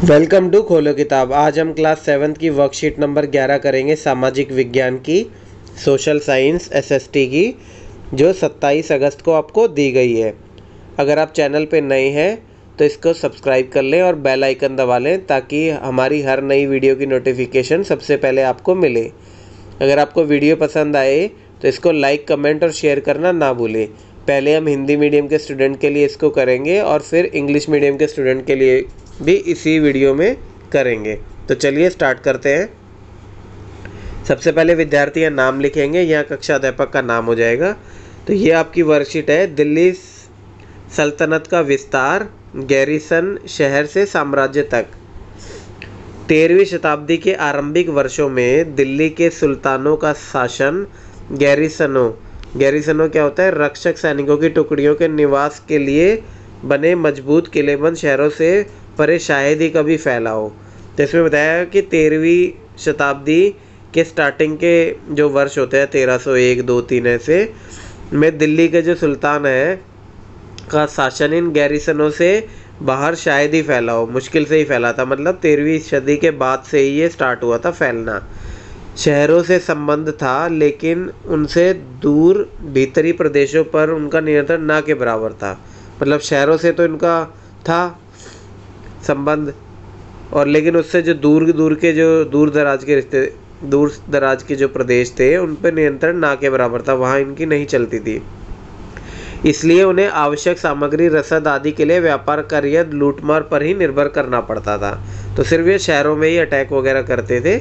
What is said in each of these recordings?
Welcome to खोलो किताब। आज हम क्लास 7th की वर्कशीट नंबर 11 करेंगे, सामाजिक विज्ञान की, सोशल साइंस एसएसटी की, जो 27 अगस्त को आपको दी गई है। अगर आप चैनल पे नए हैं तो इसको सब्सक्राइब कर लें और बेल आइकन दबा लें ताकि हमारी हर नई वीडियो की नोटिफिकेशन सबसे पहले आपको मिले। अगर आपको वीडियो पसंद आए तो इसको लाइक, कमेंट और शेयर करना ना भूलें। पहले हम हिंदी मीडियम के स्टूडेंट के लिए इसको करेंगे और फिर इंग्लिश मीडियम के स्टूडेंट के लिए भी इसी वीडियो में करेंगे। तो चलिए स्टार्ट करते हैं। सबसे पहले विद्यार्थी का नाम लिखेंगे, यहाँ कक्षा अध्यापक का नाम हो जाएगा। तो ये आपकी वर्कशीट है। दिल्ली सल्तनत का विस्तार, गैरिसन शहर से साम्राज्य तक। 13वीं शताब्दी के आरंभिक वर्षों में दिल्ली के सुल्तानों का शासन गैरिसनों क्या होता है? रक्षक सैनिकों की टुकड़ियों के निवास के लिए बने मजबूत किलेबंद शहरों से परे शायद ही कभी फैला हो। तो इसमें बताया कि 13वीं शताब्दी के स्टार्टिंग के जो वर्ष होते हैं 1301, 2, 3 ऐसे में दिल्ली के जो सुल्तान है का शासन इन गैरिसनों से बाहर शायद ही फैला हो, मुश्किल से ही फैला था। मतलब 13वीं सदी के बाद से ही ये स्टार्ट हुआ था फैलना। शहरों से संबंध था लेकिन उनसे दूर भीतरी प्रदेशों पर उनका नियंत्रण ना के बराबर था। मतलब शहरों से तो इनका था संबंध, और लेकिन उससे जो दूर दराज के जो प्रदेश थे उन पर नियंत्रण ना के बराबर था, वहाँ इनकी नहीं चलती थी। इसलिए उन्हें आवश्यक सामग्री, रसद आदि के लिए व्यापार, कार्य, लूटमार पर ही निर्भर करना पड़ता था। तो सिर्फ ये शहरों में ही अटैक वगैरह करते थे।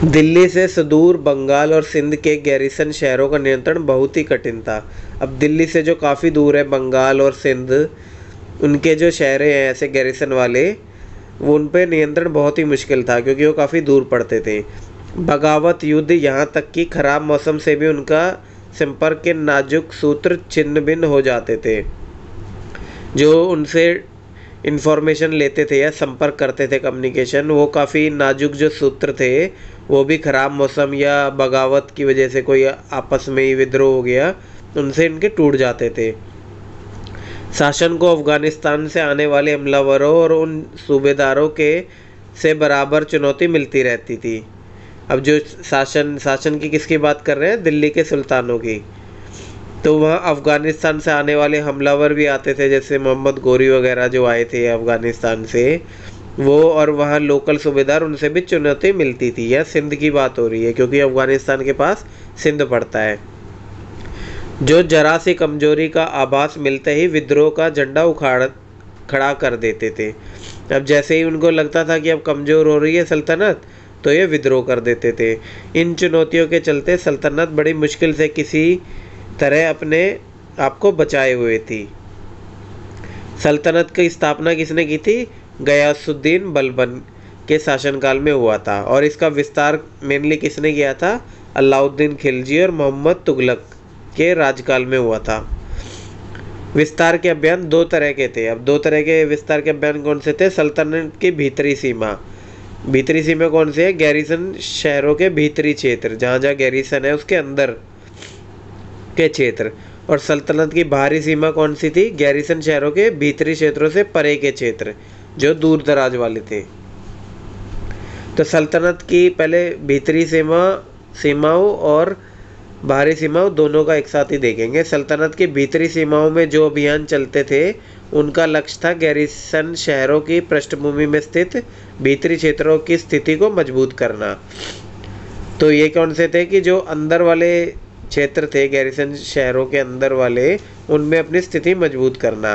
दिल्ली से सुदूर बंगाल और सिंध के गैरिसन शहरों का नियंत्रण बहुत ही कठिन था। अब दिल्ली से जो काफ़ी दूर है बंगाल और सिंध, उनके जो शहर हैं ऐसे गैरिसन वाले, वो उन पर नियंत्रण बहुत ही मुश्किल था क्योंकि वो काफ़ी दूर पड़ते थे। बगावत, युद्ध, यहाँ तक कि खराब मौसम से भी उनका संपर्क के नाजुक सूत्र छिन्न भिन्न हो जाते थे। जो उनसे इन्फॉर्मेशन लेते थे या संपर्क करते थे, कम्युनिकेशन, वो काफ़ी नाजुक जो सूत्र थे वो भी ख़राब मौसम या बगावत की वजह से, कोई आपस में ही विद्रोह हो गया, उनसे इनके टूट जाते थे। शासन को अफ़गानिस्तान से आने वाले हमलावरों और उन सूबेदारों के से बराबर चुनौती मिलती रहती थी। अब जो शासन की किसकी बात कर रहे हैं? दिल्ली के सुल्तानों की। तो वहाँ अफ़गानिस्तान से आने वाले हमलावर भी आते थे, जैसे मोहम्मद गोरी वगैरह जो आए थे अफ़गानिस्तान से, वो, और वहाँ लोकल सूबेदार, उनसे भी चुनौती मिलती थी। यह सिंध की बात हो रही है क्योंकि अफ़गानिस्तान के पास सिंध पड़ता है। जो जरा सी कमजोरी का आभास मिलते ही विद्रोह का झंडा खड़ा कर देते थे। अब जैसे ही उनको लगता था कि अब कमज़ोर हो रही है सल्तनत, तो ये विद्रोह कर देते थे। इन चुनौतियों के चलते सल्तनत बड़ी मुश्किल से किसी तरह अपने आप को बचाए हुए थी। सल्तनत की स्थापना किसने की थी? गयासुद्दीन बलबन के शासनकाल में हुआ था, और इसका विस्तार मेनली किसने किया था? अलाउद्दीन खिलजी और मोहम्मद तुगलक के राजकाल में हुआ था। विस्तार के अभियान दो तरह के थे। अब दो तरह के विस्तार के अभियान कौन से थे? सल्तनत की भीतरी सीमा कौन सी है? गैरिसन शहरों के भीतरी क्षेत्र, जहाँ जहाँ गैरिसन है उसके अंदर के क्षेत्र। और सल्तनत की बाहरी सीमा कौन सी थी? गैरिसन शहरों के भीतरी क्षेत्रों से परे के क्षेत्र, जो दूर दराज वाले थे। तो सल्तनत की पहले भीतरी सीमाओं और बाहरी सीमाओं दोनों का एक साथ ही देखेंगे। सल्तनत की भीतरी सीमाओं में जो अभियान चलते थे उनका लक्ष्य था गैरिसन शहरों की पृष्ठभूमि में स्थित भीतरी क्षेत्रों की स्थिति को मजबूत करना। तो ये कौन से थे? कि जो अंदर वाले क्षेत्र थे, गैरिसन शहरों के अंदर वाले, उनमें अपनी स्थिति मजबूत करना।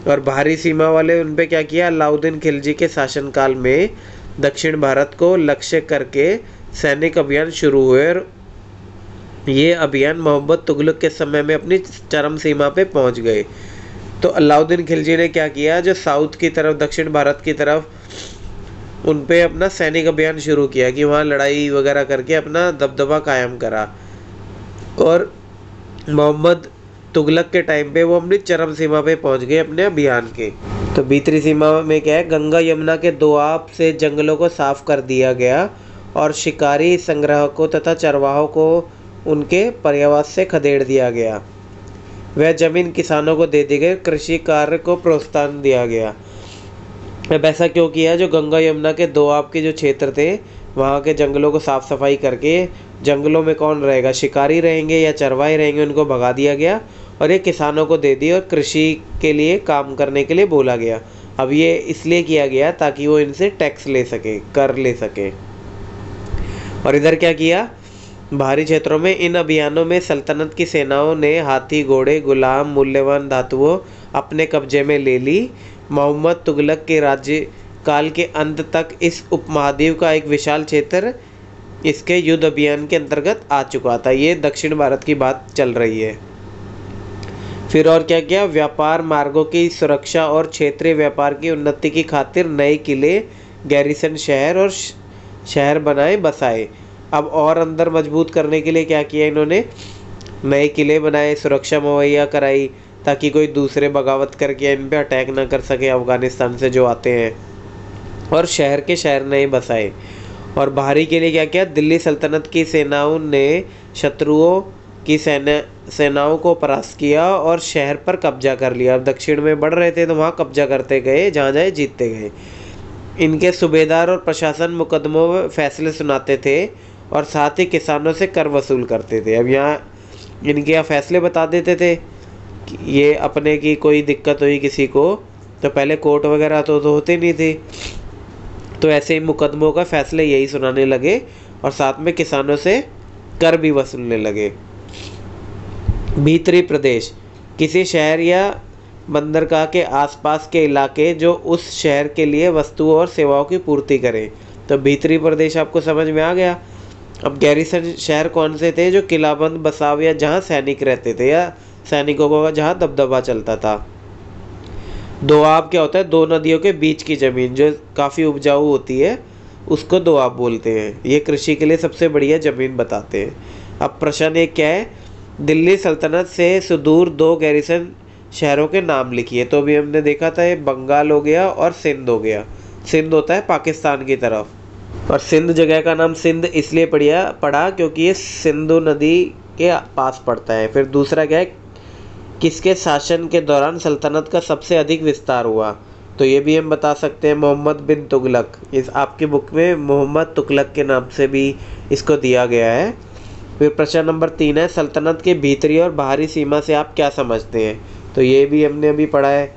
और बाहरी सीमा वाले, उन पे क्या किया? अलाउद्दीन खिलजी के शासनकाल में दक्षिण भारत को लक्ष्य करके सैनिक अभियान शुरू हुए, और ये अभियान मोहम्मद तुगलक के समय में अपनी चरम सीमा पे पहुंच गए। तो अलाउद्दीन खिलजी ने क्या किया? जो साउथ की तरफ, दक्षिण भारत की तरफ, उन पे अपना सैनिक अभियान शुरू किया कि वहाँ लड़ाई वगैरह करके अपना दबदबा कायम करा। और मोहम्मद तुगलक के टाइम पे वो अपनी चरम सीमा पे पहुंच गए अपने अभियान के। तो भीतरी सीमा में क्या है? गंगा यमुना के दोआब से जंगलों को साफ कर दिया गया और शिकारी, संग्राहकों तथा चरवाहों को उनके पर्यावास से खदेड़ दिया गया। वह जमीन किसानों को दे दी गई, कृषि कार्य को प्रोत्साहन दिया गया। अब ऐसा क्यों किया? जो गंगा यमुना के दोआब के जो क्षेत्र थे वहाँ के जंगलों को साफ़ सफाई करके, जंगलों में कौन रहेगा, शिकारी रहेंगे या चरवाहे रहेंगे, उनको भगा दिया गया और ये किसानों को दे दी और कृषि के लिए काम करने के लिए बोला गया। अब ये इसलिए किया गया ताकि वो इनसे टैक्स ले सके, कर ले सके। और इधर क्या किया, बाहरी क्षेत्रों में इन अभियानों में सल्तनत की सेनाओं ने हाथी, घोड़े, गुलाम, मूल्यवान धातुओं अपने कब्जे में ले ली। मोहम्मद तुगलक के राज्य काल के अंत तक इस उपमहाद्वीप का एक विशाल क्षेत्र इसके युद्ध अभियान के अंतर्गत आ चुका था। ये दक्षिण भारत की बात चल रही है। फिर और क्या किया, व्यापार मार्गों की सुरक्षा और क्षेत्रीय व्यापार की उन्नति की खातिर नए किले, गैरिसन शहर और शहर बनाए बसाए। अब और अंदर मजबूत करने के लिए क्या किया इन्होंने, नए किले बनाए, सुरक्षा मुहैया कराई ताकि कोई दूसरे बगावत करके इन पे अटैक ना कर सके अफ़गानिस्तान से जो आते हैं, और शहर के शहर नए बसाए। और बाहरी के लिए क्या किया, दिल्ली सल्तनत की सेनाओं ने शत्रुओं की सेनाओं को परास्त किया और शहर पर कब्जा कर लिया। अब दक्षिण में बढ़ रहे थे तो वहाँ कब्जा करते गए, जहाँ जाए जीतते गए। इनके सूबेदार और प्रशासन मुकदमों में फैसले सुनाते थे और साथ ही किसानों से कर वसूल करते थे। अब यहाँ इनके यहाँ फैसले बता देते थे कि ये अपने की कोई दिक्कत हुई किसी को तो पहले कोर्ट वगैरह तो होते नहीं थे, तो ऐसे ही मुकदमों का फैसले यही सुनाने लगे और साथ में किसानों से कर भी वसूलने लगे। भीतरी प्रदेश, किसी शहर या बंदरगाह के आसपास के इलाके जो उस शहर के लिए वस्तुओं और सेवाओं की पूर्ति करें। तो भीतरी प्रदेश आपको समझ में आ गया। अब गैरिसन शहर कौन से थे, जो किलाबंद, बसाव या जहाँ सैनिक रहते थे या सैनिकों का जहाँ दबदबा चलता था। दोआब क्या होता है, दो नदियों के बीच की ज़मीन जो काफ़ी उपजाऊ होती है उसको दोआब बोलते हैं। ये कृषि के लिए सबसे बढ़िया ज़मीन बताते हैं। अब प्रश्न एक क्या है, दिल्ली सल्तनत से सुदूर दो गैरिसन शहरों के नाम लिखिए। तो अभी हमने देखा था ये बंगाल हो गया और सिंध हो गया। सिंध होता है पाकिस्तान की तरफ, और सिंध जगह का नाम सिंध इसलिए पड़ा क्योंकि ये सिंधु नदी के पास पड़ता है। फिर दूसरा क्या है, किसके शासन के दौरान सल्तनत का सबसे अधिक विस्तार हुआ। तो ये भी हम बता सकते हैं, मोहम्मद बिन तुगलक। इस आपकी बुक में मोहम्मद तुगलक के नाम से भी इसको दिया गया है। फिर प्रश्न नंबर 3 है, सल्तनत के भीतरी और बाहरी सीमा से आप क्या समझते हैं। तो ये भी हमने अभी पढ़ा है।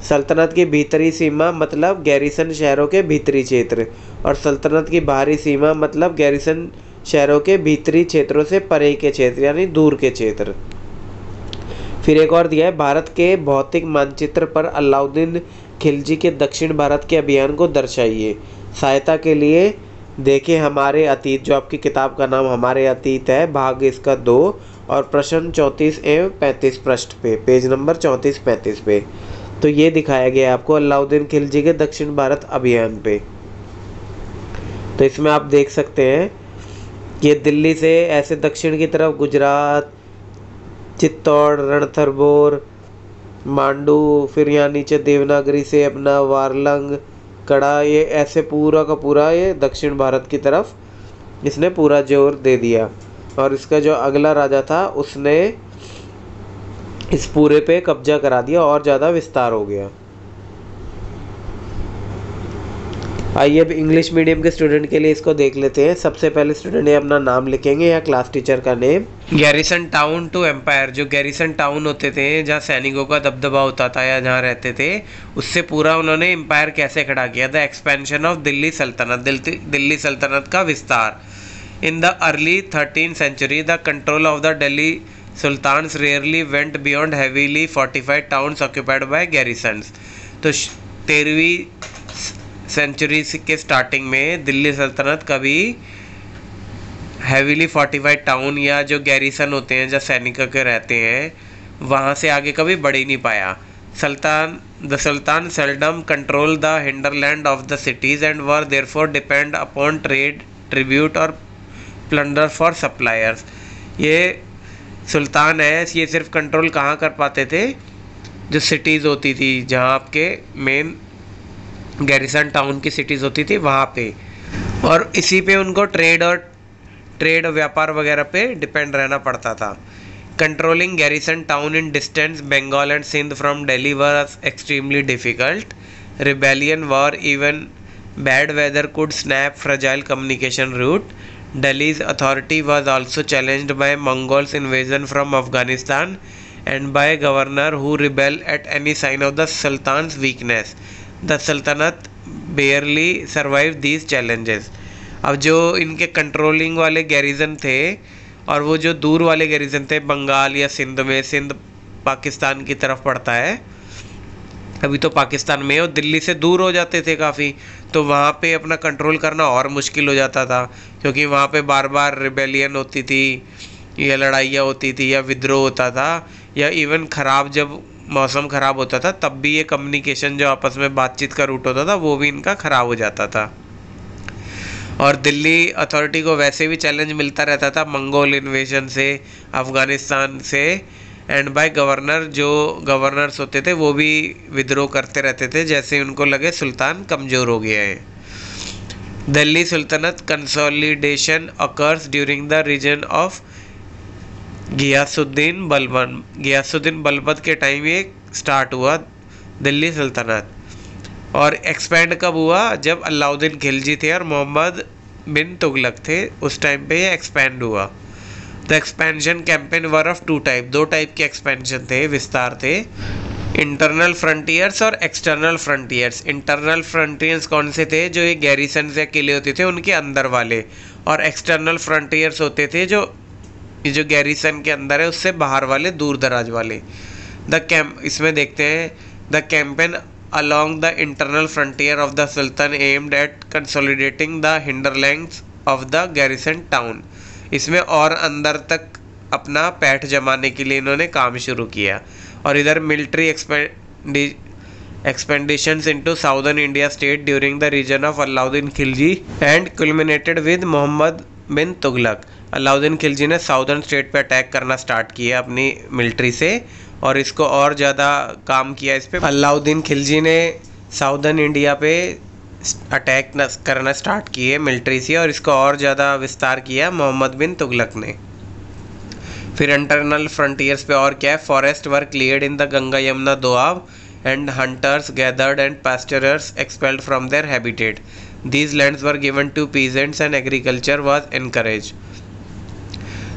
सल्तनत की भीतरी सीमा मतलब गैरिसन शहरों के भीतरी क्षेत्र, और सल्तनत की बाहरी सीमा मतलब गैरिसन शहरों के भीतरी क्षेत्रों से परे के क्षेत्र यानी दूर के क्षेत्र। फिर एक और दिया है, भारत के भौतिक मानचित्र पर अलाउद्दीन खिलजी के दक्षिण भारत के अभियान को दर्शाइए। सहायता के लिए देखें हमारे अतीत, जो आपकी किताब का नाम हमारे अतीत है, भाग इसका 2 और प्रश्न 34 एवं 35 पृष्ठ पे, पेज नंबर 34-35 पे। तो ये दिखाया गया है आपको अलाउद्दीन खिलजी के दक्षिण भारत अभियान पे। तो इसमें आप देख सकते हैं कि दिल्ली से ऐसे दक्षिण की तरफ गुजरात, चित्तौड़, रणथंभौर, मांडू, फिर यहाँ नीचे देवनागरी से अपना वारलंग, कड़ा, ये ऐसे पूरा का पूरा ये दक्षिण भारत की तरफ इसने पूरा जोर दे दिया। और इसका जो अगला राजा था उसने इस पूरे पे कब्जा करा दिया और ज़्यादा विस्तार हो गया। आइए अब इंग्लिश मीडियम के स्टूडेंट के लिए इसको देख लेते हैं। सबसे पहले स्टूडेंट ये अपना नाम लिखेंगे या क्लास टीचर का name. Garrison town to empire, जो गैरिसन टाउन होते थे जहाँ सैनिकों का दबदबा होता था या जहाँ रहते थे, उससे पूरा उन्होंने एम्पायर कैसे खड़ा किया। द एक्सपेंशन ऑफ दिल्ली सल्तनत, दिल्ली सल्तनत का विस्तार। In the early 13th century the control of the Delhi sultans rarely went beyond heavily fortified towns occupied by garrisons. तो 13वीं सेंचुरी के स्टार्टिंग में दिल्ली सल्तनत कभी हैवीली फोर्टिफाइड टाउन या जो गैरिसन होते हैं जहाँ सैनिकों के रहते हैं वहाँ से आगे कभी बढ़ ही नहीं पाया। The sultan seldom control the hinterland of the cities and were therefore depend upon trade, tribute और प्लंडर फॉर सप्लायर्स। ये सुल्तान है, ये सिर्फ कंट्रोल कहाँ कर पाते थे, जो सिटीज़ होती थी, जहाँ आपके मेन गैरिसन टाउन की सिटीज़ होती थी वहाँ पे, और इसी पे उनको ट्रेड और व्यापार वगैरह पे डिपेंड रहना पड़ता था। Controlling garrison town in distance Bengal and Sindh from Delhi was extremely difficult. rebellion, war, even bad weather could snap fragile communication route. Delhi's authority was also challenged by Mongols' invasion from Afghanistan and by a governor who rebelled at any sign of the Sultan's weakness. The Sultanate barely survived these challenges. अब जो इनके controlling वाले garrison थे और वो जो दूर वाले गैरिजन थे बंगाल या सिंध में, सिंध पाकिस्तान की तरफ पड़ता है, अभी तो पाकिस्तान में, और दिल्ली से दूर हो जाते थे काफ़ी, तो वहाँ पे अपना कंट्रोल करना और मुश्किल हो जाता था, क्योंकि वहाँ पे बार बार रिबेलियन होती थी या लड़ाइयाँ होती थी या विद्रोह होता था, या इवन ख़राब जब मौसम ख़राब होता था तब भी ये कम्युनिकेशन जो आपस में बातचीत का रूट होता था वो भी इनका ख़राब हो जाता था। और दिल्ली अथॉरिटी को वैसे भी चैलेंज मिलता रहता था मंगोल इन्वेजन से, अफ़गानिस्तान से, एंड बाय गवर्नर, जो गवर्नर्स होते थे वो भी विद्रोह करते रहते थे जैसे उनको लगे सुल्तान कमज़ोर हो गया है। Delhi sultanate consolidation occurs during the region of Ghiyasuddin Balban. Ghiyasuddin Balban के टाइम ये स्टार्ट हुआ दिल्ली सल्तनत, और एक्सपेंड कब हुआ? जब अलाउद्दीन खिलजी थे और मोहम्मद बिन तुगलक थे, उस टाइम पे ये एक्सपेंड हुआ। The expansion campaign were of two type, दो टाइप के एक्सपेंशन थे, विस्तार थे, इंटरनल फ्रंटियर्स और एक्सटर्नल फ्रंटियर्स। इंटरनल फ्रंटियर्स कौन से थे? जो ये गैरिसन से किले होते थे उनके अंदर वाले, और एक्सटर्नल फ्रंटियर्स होते थे जो गैरिसन के अंदर है उससे बाहर वाले, दूर दराज वाले। इसमें देखते हैं the campaign along the internal frontier of the Sultan aimed at consolidating the hinterlands of the garrison town। इसमें और अंदर तक अपना पैठ जमाने के लिए इन्होंने काम शुरू किया। और इधर military expeditions into southern India state during the region of Alauddin Khilji and culminated with Mohammad bin Tughlaq. Alauddin Khilji ने साउदर्न स्टेट पे अटैक करना स्टार्ट किया अपनी मिलिट्री से, और इसको और ज़्यादा काम किया इस पे। अलाउद्दीन खिलजी ने साउदर्न इंडिया पे अटैक करना स्टार्ट किए मिलिट्री से, और इसको और ज़्यादा विस्तार किया मोहम्मद बिन तुगलक ने। फिर इंटरनल फ्रंटियर्स पे और क्या है? Forest were cleared in the Ganga Yamuna doab and hunters gathered and pasturers expelled from their habitat. These lands were given to peasants and agriculture was encourage.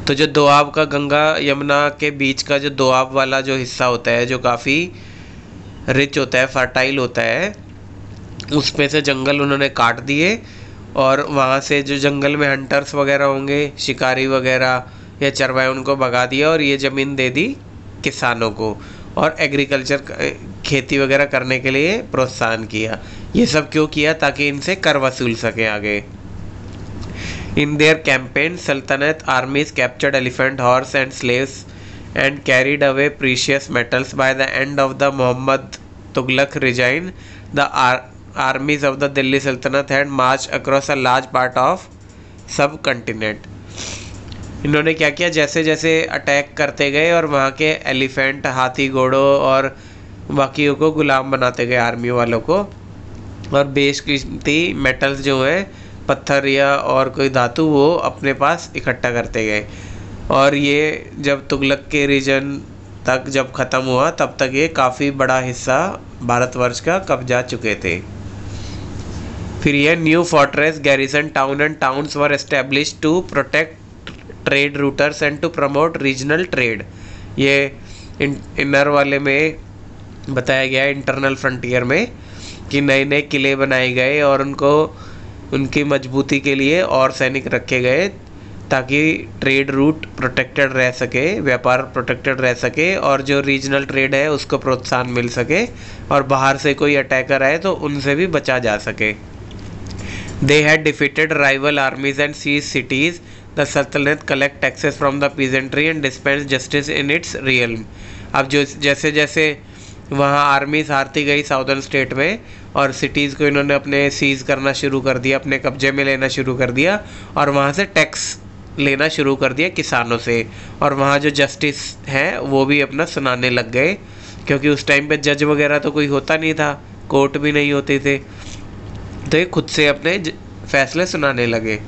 तो जो दोआब का, गंगा यमुना के बीच का जो दोआब वाला जो हिस्सा होता है, जो काफ़ी रिच होता है, फर्टाइल होता है, उसमें से जंगल उन्होंने काट दिए, और वहाँ से जो जंगल में हंटर्स वगैरह होंगे, शिकारी वगैरह या चरवाहे, उनको भगा दिया, और ये ज़मीन दे दी किसानों को, और एग्रीकल्चर खेती वगैरह करने के लिए प्रोत्साहन किया। ये सब क्यों किया? ताकि इनसे कर वसूल सके आगे। In their campaign, Sultanate armies captured elephant, horse and slaves and carried away precious metals. By the end of the Muhammad Tughlaq regime, the armies of the Delhi Sultanate had marched across a large part of subcontinent. इन्होंने क्या किया? जैसे जैसे attack करते गए और वहाँ के एलिफेंट, हाथी, घोड़ों और बाकियों को गुलाम बनाते गए आर्मी वालों को, और बेशकीमती मेटल्स जो हैं, पत्थर या और कोई धातु, वो अपने पास इकट्ठा करते गए। और ये जब तुगलक के रीजन तक जब ख़त्म हुआ तब तक ये काफ़ी बड़ा हिस्सा भारतवर्ष का कब्जा चुके थे। फिर ये new fortress, garrison town and towns were establish to protect trade routes and to promote regional trade. ये इनर वाले में बताया गया है, इंटरनल फ्रंटियर में, कि नए नए किले बनाए गए और उनकी मजबूती के लिए और सैनिक रखे गए, ताकि ट्रेड रूट प्रोटेक्टेड रह सके, व्यापार प्रोटेक्टेड रह सके, और जो रीजनल ट्रेड है उसको प्रोत्साहन मिल सके, और बाहर से कोई अटैकर आए तो उनसे भी बचा जा सके। They had defeated rival armies and seize cities. The sultanate collect taxes from the peasantry and dispense justice in its realm. अब जो जैसे जैसे वहाँ आर्मीज हारती गई साउदर्न स्टेट में, और सिटीज़ को इन्होंने अपने सीज़ करना शुरू कर दिया, अपने कब्जे में लेना शुरू कर दिया, और वहाँ से टैक्स लेना शुरू कर दिया किसानों से, और वहाँ जो जस्टिस है वो भी अपना सुनाने लग गए, क्योंकि उस टाइम पे जज वगैरह तो कोई होता नहीं था, कोर्ट भी नहीं होते थे, तो ये खुद से अपने फैसले सुनाने लगे।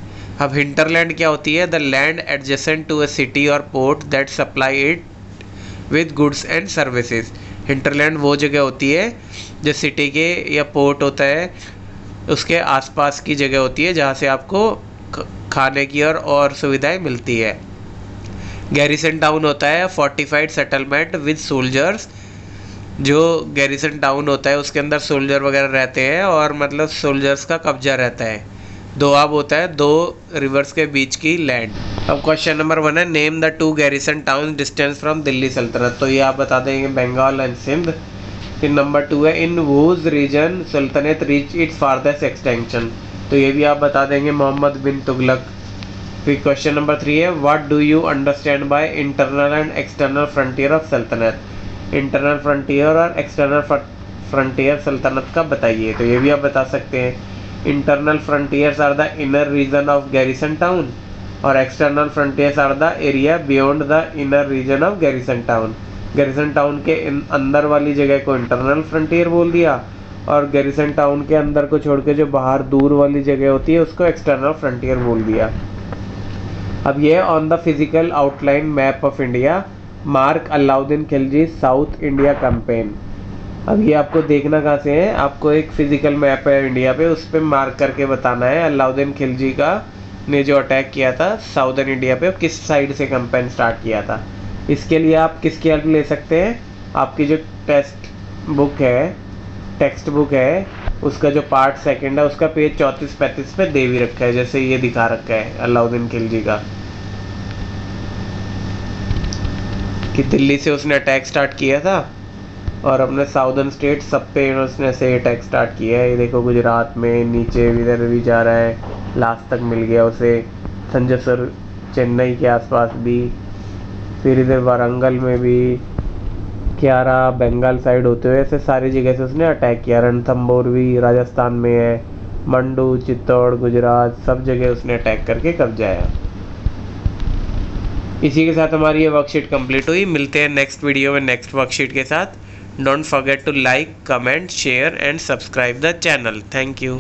अब हिंटरलैंड क्या होती है? The land adjacent to a city और port that supply it with goods and services. Hinterland वो जगह होती है जो सिटी के या पोर्ट होता है उसके आसपास की जगह होती है जहाँ से आपको खाने की और सुविधाएं मिलती है। गैरिसन टाउन होता है फोर्टिफाइड सेटलमेंट विद सोल्जर्स। जो गैरिसन टाउन होता है उसके अंदर सोल्जर वगैरह रहते हैं और मतलब सोल्जर्स का कब्जा रहता है। दोआब होता है 2 रिवर्स के बीच की लैंड। अब क्वेश्चन नंबर 1 है name the 2 garrison town distance from Delhi सल्तनत। तो ये आप बता देंगे बंगाल एंड सिंध। फिर नंबर 2 है इन वूज रीजन सल्तनत रीच इट्स फारदेस्ट एक्सटेंशन। तो ये भी आप बता देंगे मोहम्मद बिन तुगलक। फिर क्वेश्चन नंबर 3 है what do you understand by internal and external frontier of सल्तनत। इंटरनल फ्रंटियर और एक्सटर्नल फ्रंटियर सल्तनत का बताइए। तो ये भी आप बता सकते हैं internal frontiers are the inner region of garrison town और external frontiers are the area beyond the inner region of garrison town. Garrison town के अंदर वाली जगह को इंटरनल फ्रंटियर बोल दिया और गैरिसन टाउन के अंदर को छोड़ के जो बाहर दूर वाली जगह होती है उसको एक्सटर्नल फ्रंटियर बोल दिया। अब ये on the physical outline map of India mark Alauddin Khilji south India campaign. अब ये आपको देखना कहाँ से है, आपको एक फिजिकल मैप है इंडिया पे उस पर मार्क करके बताना है अलाउद्दीन खिलजी का ने जो अटैक किया था साउदर्न इंडिया पे किस साइड से कैंपेन स्टार्ट किया था। इसके लिए आप किसकी हेल्प ले सकते हैं, आपकी जो टेक्स्ट बुक है उसका जो पार्ट 2 है उसका पेज 34-35 पे दे भी रखा है जैसे ये दिखा रखा है अलाउद्दीन खिलजी का कि दिल्ली से उसने अटैक स्टार्ट किया था और अपने साउदर्न स्टेट सब पे उसने से अटैक स्टार्ट किया है। ये देखो गुजरात में नीचे इधर भी जा रहा है लास्ट तक मिल गया उसे संजसर चेन्नई के आसपास भी, फिर इधर वारंगल में भी, क्यारा बंगाल साइड होते हुए ऐसे सारी जगह से उसने अटैक किया। रणथंबोर भी राजस्थान में है, मंडू चित्तौड़ गुजरात सब जगह उसने अटैक करके कब्जाया। इसी के साथ हमारी ये वर्कशीट कंप्लीट हुई। मिलते हैं नेक्स्ट वीडियो में नेक्स्ट वर्कशीट के साथ। Don't forget to like comment share and subscribe the channel. Thank you.